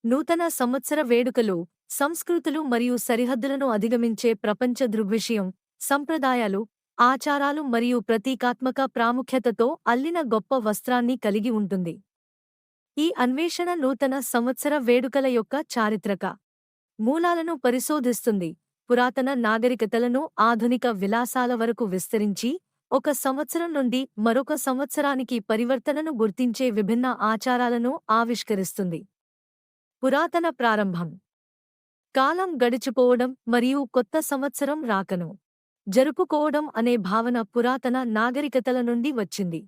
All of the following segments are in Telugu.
నూతన సంవత్సర వేడుకలు సంస్కృతులు మరియు సరిహద్దులను అధిగమించే ప్రపంచ దృగ్విషయం, సంప్రదాయాలు, ఆచారాలు మరియు ప్రతీకాత్మక ప్రాముఖ్యతతో అల్లిన గొప్ప వస్త్రాన్ని కలిగి ఉంటుంది. ఈ అన్వేషణ నూతన సంవత్సర వేడుకల యొక్క చారిత్రక మూలాలను పరిశోధిస్తుంది, పురాతన నాగరికతలను ఆధునిక విలాసాల వరకు విస్తరించి, ఒక సంవత్సరం నుండి మరొక సంవత్సరానికి పరివర్తనను గుర్తించే విభిన్న ఆచారాలను ఆవిష్కరిస్తుంది. పురాతన ప్రారంభం. కాలం గడిచిపోవడం మరియు కొత్త సంవత్సరం రాకను జరుపుకోవడం అనే భావన పురాతన నాగరికతల నుండి వచ్చింది.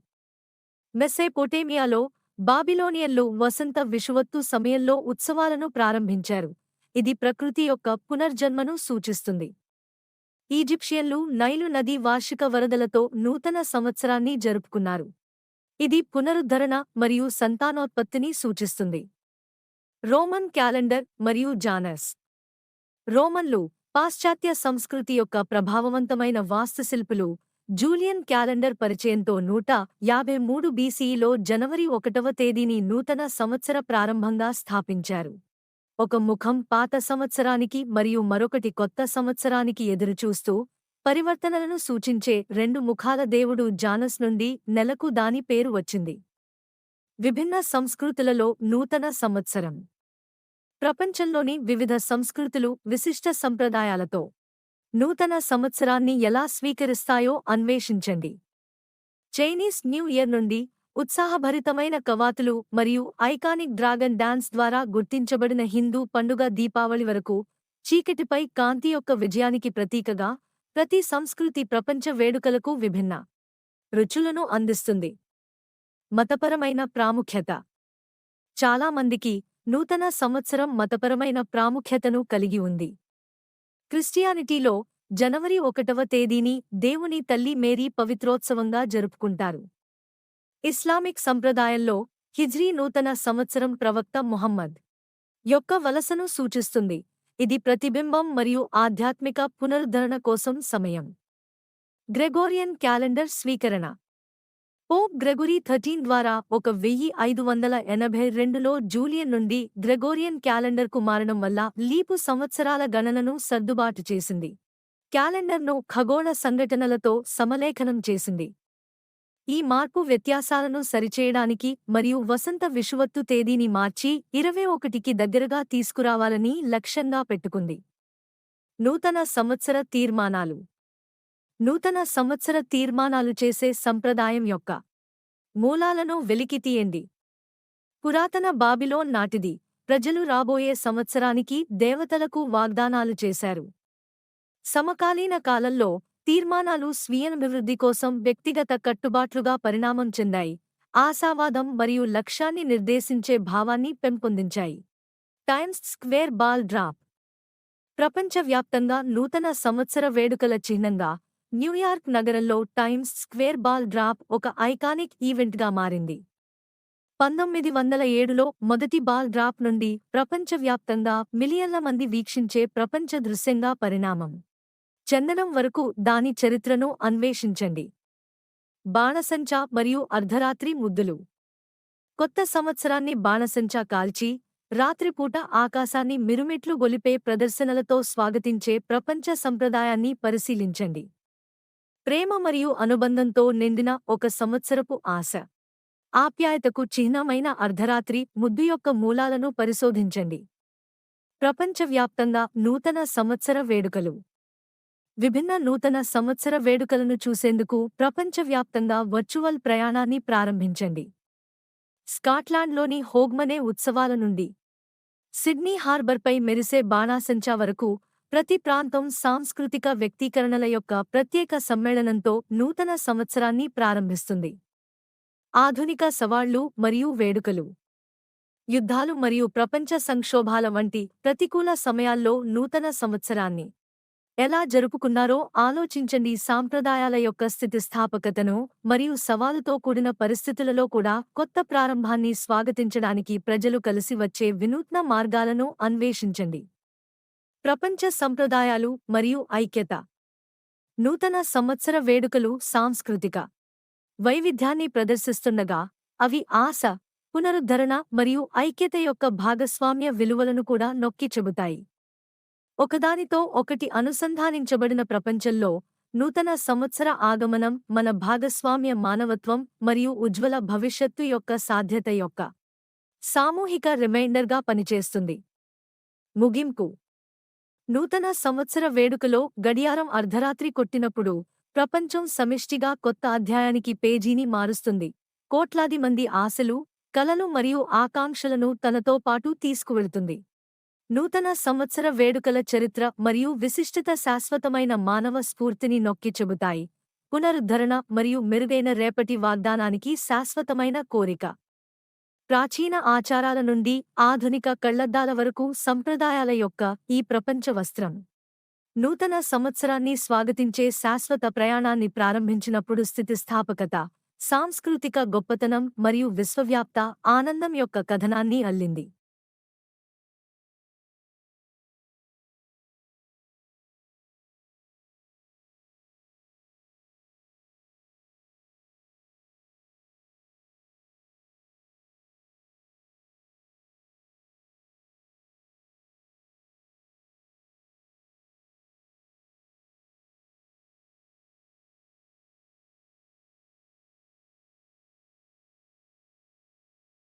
మెసొపొటేమియాలో బాబిలోనియన్లు వసంత విషువత్తు సమయంలో ఉత్సవాలను ప్రారంభించారు, ఇది ప్రకృతి యొక్క పునర్జన్మను సూచిస్తుంది. ఈజిప్షియన్లు నైలు నది వార్షిక వరదలతో నూతన సంవత్సరాన్ని జరుపుకున్నారు, ఇది పునరుద్ధరణ మరియు సంతానోత్పత్తిని సూచిస్తుంది. రోమన్ క్యాలెండర్ మరియు జానస్. రోమన్లు పాశ్చాత్య సంస్కృతి యొక్క ప్రభావవంతమైన వాస్తుశిల్పులు. జూలియన్ క్యాలెండర్ పరిచయంతో 153 బీసీలో జనవరి 1వ తేదీని నూతన సంవత్సర ప్రారంభంగా స్థాపించారు. ఒక ముఖం పాత సంవత్సరానికి మరియు మరొకటి కొత్త సంవత్సరానికి ఎదురుచూస్తూ పరివర్తనలను సూచించే రెండు ముఖాల దేవుడు జానస్ నుండి నెలకు దాని పేరు వచ్చింది. విభిన్న సంస్కృతులలో నూతన సంవత్సరం. ప్రపంచంలోని వివిధ సంస్కృతులు విశిష్ట సంప్రదాయాలతో నూతన సంవత్సరాన్ని ఎలా స్వీకరిస్తాయో అన్వేషించండి. చైనీస్ న్యూ ఇయర్ నుండి ఉత్సాహభరితమైన కవాతులు మరియు ఐకానిక్ డ్రాగన్ డాన్స్ ద్వారా గుర్తించబడిన హిందూ పండుగ దీపావళి వరకు, చీకటిపై కాంతి యొక్క విజయానికి ప్రతీకగా, ప్రతి సంస్కృతి ప్రపంచ వేడుకలకు విభిన్న రుచులను అందిస్తుంది. మతపరమైన ప్రాముఖ్యత. చాలామందికి నూతన సంవత్సరం మతపరమైన ప్రాముఖ్యతను కలిగి ఉంది. క్రిస్టియానిటీలో జనవరి 1వ తేదీని దేవుని తల్లి మేరీ పవిత్రోత్సవంగా జరుపుకుంటారు. ఇస్లామిక్ సంప్రదాయంలో హిజ్రీ నూతన సంవత్సరం ప్రవక్త ముహమ్మద్ యొక్క వలసను సూచిస్తుంది, ఇది ప్రతిబింబం మరియు ఆధ్యాత్మిక పునరుద్ధరణ కోసం సమయం. గ్రెగోరియన్ క్యాలెండర్ స్వీకరణ. పోప్ గ్రెగరీ 13 ద్వారా 1582లో జూలియన్ నుండి గ్రెగోరియన్ క్యాలెండర్కు మారడం వల్ల లీపు సంవత్సరాల గణనను సర్దుబాటు చేసింది. క్యాలెండర్ను ఖగోళ సంఘటనలతో సమలేఖనం చేసింది. ఈ మార్పు వ్యత్యాసాలను సరిచేయడానికి మరియు వసంత విషువత్తు తేదీని మార్చి 21కి దగ్గరగా తీసుకురావాలని లక్ష్యంగా పెట్టుకుంది. నూతన సంవత్సర తీర్మానాలు. నూతన సంవత్సర తీర్మానాలు చేసే సంప్రదాయం యొక్క మూలాలను వెలికితీయండి. పురాతన బాబిలోన్ నాటిది, ప్రజలు రాబోయే సంవత్సరానికి దేవతలకు వాగ్దానాలు చేశారు. సమకాలీన కాలంలో తీర్మానాలు స్వీయాభివృద్ధి కోసం వ్యక్తిగత కట్టుబాట్లుగా పరిణామం చెందాయి, ఆశావాదం మరియు లక్ష్యాన్ని నిర్దేశించే భావాన్ని పెంపొందించాయి. Times Square ball drop. ప్రపంచవ్యాప్తంగా నూతన సంవత్సర వేడుకల చిహ్నంగా న్యూయార్క్ నగరంలో టైమ్స్ స్క్వేర్ బాల్ డ్రాప్ ఒక ఐకానిక్ ఈవెంట్గా మారింది. 1907లో మొదటి బాల్ డ్రాప్ నుండి ప్రపంచవ్యాప్తంగా మిలియన్ల మంది వీక్షించే ప్రపంచ దృశ్యంగా పరిణామం చెందడం వరకు దాని చరిత్రను అన్వేషించండి. బాణసంచా మరియు అర్ధరాత్రి ముద్దులు. కొత్త సంవత్సరాన్ని బాణసంచా కాల్చి, రాత్రిపూట ఆకాశాన్ని మిరుమిట్లు గొలిపే ప్రదర్శనలతో స్వాగతించే ప్రపంచ సంప్రదాయాన్ని పరిశీలించండి. ప్రేమ మరియు అనుబంధంతో నిండిన ఒక సంవత్సరపు ఆశ, ఆప్యాయతకు చిహ్నమైన అర్ధరాత్రి ముద్దు యొక్క మూలాలను పరిశోధించండి. ప్రపంచవ్యాప్తంగా నూతన సంవత్సర వేడుకలు. విభిన్న నూతన సంవత్సర వేడుకలను చూసేందుకు ప్రపంచవ్యాప్తంగా వర్చువల్ ప్రయాణాన్ని ప్రారంభించండి. స్కాట్లాండ్లోని హోగ్మనే ఉత్సవాల నుండి సిడ్నీ హార్బర్పై మెరిసే బాణాసంచా వరకు, ప్రతి ప్రాంతం సాంస్కృతిక వ్యక్తీకరణల యొక్క ప్రత్యేక సమ్మేళనంతో నూతన సంవత్సరాన్ని ప్రారంభిస్తుంది. ఆధునిక సవాళ్లు మరియు వేడుకలు. యుద్ధాలు మరియు ప్రపంచ సంక్షోభాల వంటి ప్రతికూల సమయాల్లో నూతన సంవత్సరాన్ని ఎలా జరుపుకున్నారో ఆలోచించండి. సాంప్రదాయాల యొక్క స్థితిస్థాపకతను మరియు సవాలుతో కూడిన పరిస్థితులలో కూడా కొత్త ప్రారంభాన్ని స్వాగతించడానికి ప్రజలు కలిసి వచ్చే వినూత్న మార్గాలను అన్వేషించండి. ప్రపంచ సంప్రదాయాలు మరియు ఐక్యత. నూతన సంవత్సర వేడుకలు సాంస్కృతిక వైవిధ్యాన్ని ప్రదర్శిస్తుండగా, అవి ఆశ, పునరుద్ధరణ మరియు ఐక్యత యొక్క భాగస్వామ్య విలువలను కూడా నొక్కి చెబుతాయి. ఒకదానితో ఒకటి అనుసంధానించబడిన ప్రపంచంలో నూతన సంవత్సర ఆగమనం మన భాగస్వామ్య మానవత్వం మరియు ఉజ్వల భవిష్యత్తు యొక్క సాధ్యత యొక్క సామూహిక రిమైండర్గా పనిచేస్తుంది. ముగింపు. నూతన సంవత్సర వేడుకలో గడియారం అర్ధరాత్రి కొట్టినప్పుడు ప్రపంచం సమిష్టిగా కొత్త అధ్యాయానికి పేజీని మారుస్తుంది. కోట్లాది మంది ఆశలు, కలలు మరియు ఆకాంక్షలను తనతో పాటు తీసుకువెళుతుంది. నూతన సంవత్సర వేడుకల చరిత్ర మరియు విశిష్టత శాశ్వతమైన మానవ స్ఫూర్తిని నొక్కి చెబుతాయి. పునరుద్ధరణ మరియు మెరుగైన రేపటి వాగ్దానానికి శాశ్వతమైన కోరిక. ప్రాచీన ఆచారాల నుండి ఆధునిక కళ్లద్దాల వరకు సంప్రదాయాల యొక్క ఈ ప్రపంచ వస్త్రం నూతన సంవత్సరాన్ని స్వాగతించే శాశ్వత ప్రయాణాన్ని ప్రారంభించినప్పుడు స్థితిస్థాపకత, సాంస్కృతిక గొప్పతనం మరియు విశ్వవ్యాప్త ఆనందం యొక్క కథనాన్ని అల్లింది.